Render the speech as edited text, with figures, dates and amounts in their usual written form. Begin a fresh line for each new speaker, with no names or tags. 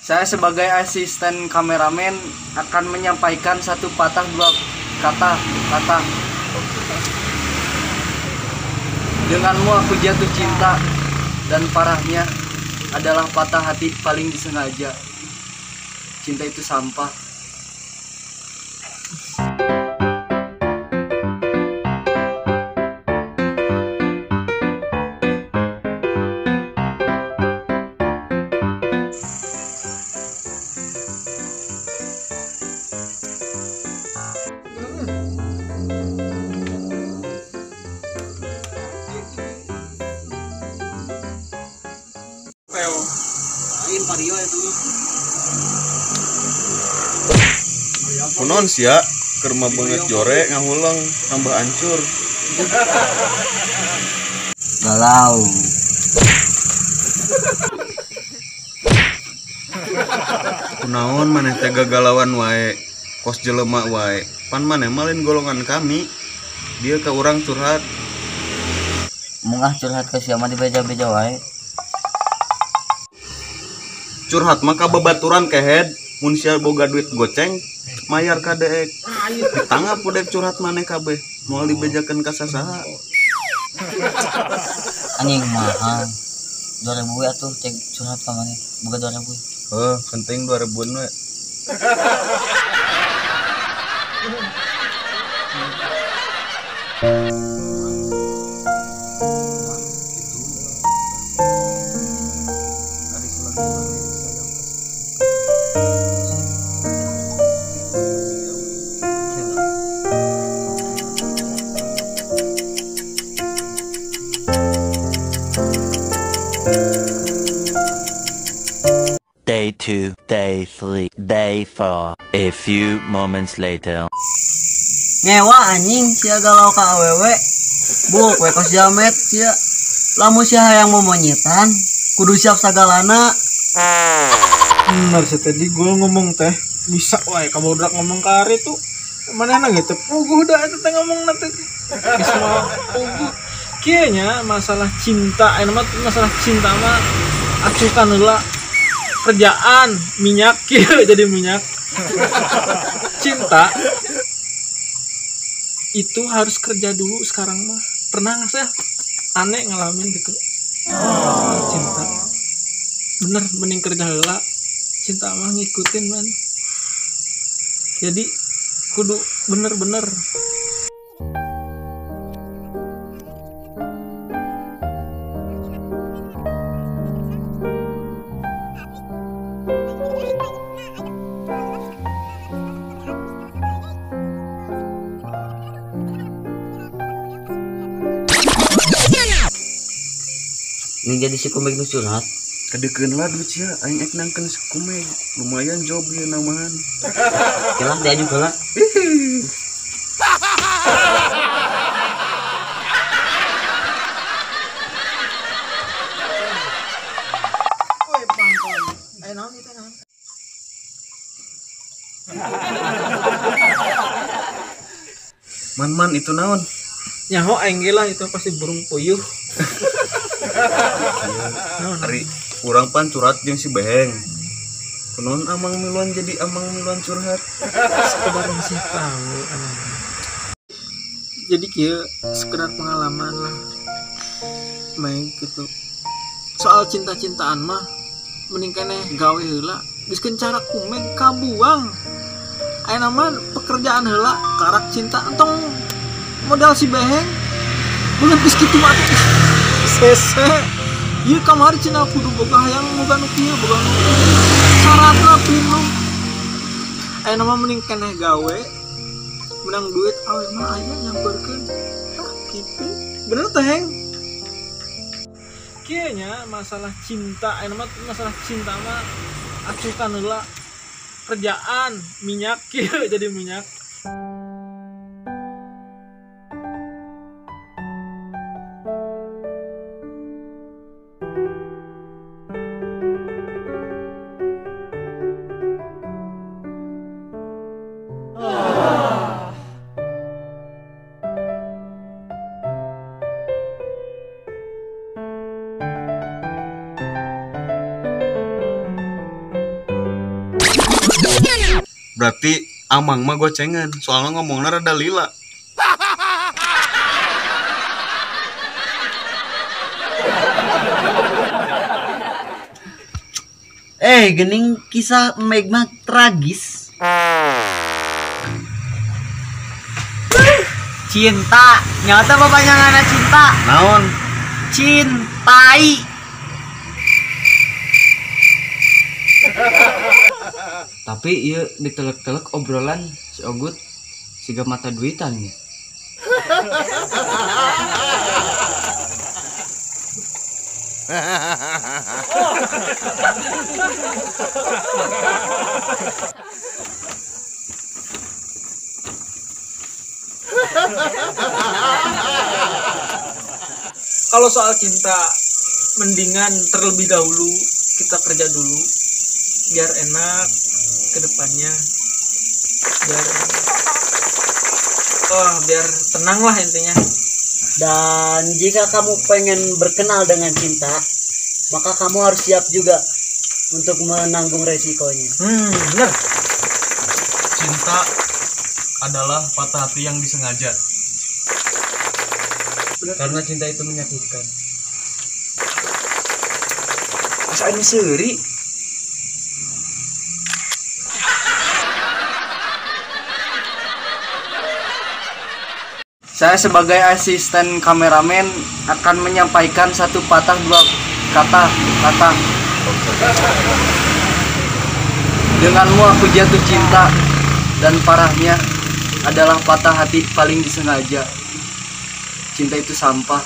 Saya sebagai asisten kameramen akan menyampaikan satu patah dua kata. Denganmu aku jatuh cinta, dan parahnya adalah patah hati paling disengaja. Cinta itu sampah.
Kunon sia kerma banget jore ngahulang tambah hancur.
Galau.
Kunaon maneh teh gagalauan wae, kos jelema wae. Pan maneh malin golongan kami. Dia ke urang curhat.
Mungah curhat ke siapa di beja-beja wae.
Curhat mah ka babaturan kehead, mun sia boga duit goceng, mayar ka deek. Ditangap udek curhat maneh kabeh, moal dibejakeun ka sasaha.
Anjing mahal. 2000 we atuh cek curhat ka maneh. Boga 2000.
Heuh, penting 2000-an we.
Day 2, Day 3, Day 4. A few moments later.
Ngewa anjing sia galau ka awewe. Buk we kos jamet sia. Lamun sia hayang momonyetan, kudu siap sagalana.
Bener sih tadi gue ngomong teh bisa wae kamu udah ngomong kari tuh mana nang gitu puguh dah itu teh ngomong nanti semua puguh kayaknya masalah cinta masalah cinta mah acukan heula kerjaan minyak kieu jadi minyak cinta itu harus kerja dulu sekarang mah pernah nggak sih aneh ngalamin gitu cinta bener mending kerja heula cinta mah ngikutin man jadi kudu bener-bener
Ini jadi si komik nu curhat.
Kadekeun lah duit sia, aing ek nangkeun sakumeg. Lumayan job ieu namahan.
Kelah diaju heula.
oi pangkon aya naon itu naon
Man itu naon?
nyaho aing ge lah itu pasti burung puyuh
Hari urang pan curhat jeung si Beheng. Kunaon amang miluan jadi amang miluan curhat.
sekedar ngasih tahu jadi kieu sekedar pengalaman lah main gitu soal cinta-cintaan mah mending keneh gawe heula biskeun cara kumeg kabuang aya nama pekerjaan heula karak cinta entong modal si Beheng beungeut geus kitu mah sese ieu kamari cenah kudu boga hayang boga nu kieu boga nu syaratna pinu aya nama mending keneh gawe menang duit awe mah aya nyamperkeun kitu bener teh heng kayaknya masalah cinta masalah cinta mah acukan heula kerjaan minyak kieu jadi minyak
Berarti Amang mah gocengan, soalnya ngomongnya rada lila.
Gening kisah Megma tragis. Cinta, nyata bapaknya ngana cinta.
Naon?
Cintai.
Tapi iya ditelek-telek obrolan si Ogut siga mata duitan ya.
Kalau soal cinta, mendingan terlebih dahulu kita kerja dulu biar enak ke depannya, biar tenang lah intinya.
Dan jika kamu pengen berkenal dengan cinta, maka kamu harus siap juga untuk menanggung resikonya.
Bener.
Cinta adalah patah hati yang disengaja.
Karena cinta itu menyakitkan. Masa ini seri? Saya sebagai asisten kameramen akan menyampaikan satu patah dua kata. Denganmu aku jatuh cinta, dan parahnya adalah patah hati paling disengaja. Cinta itu sampah.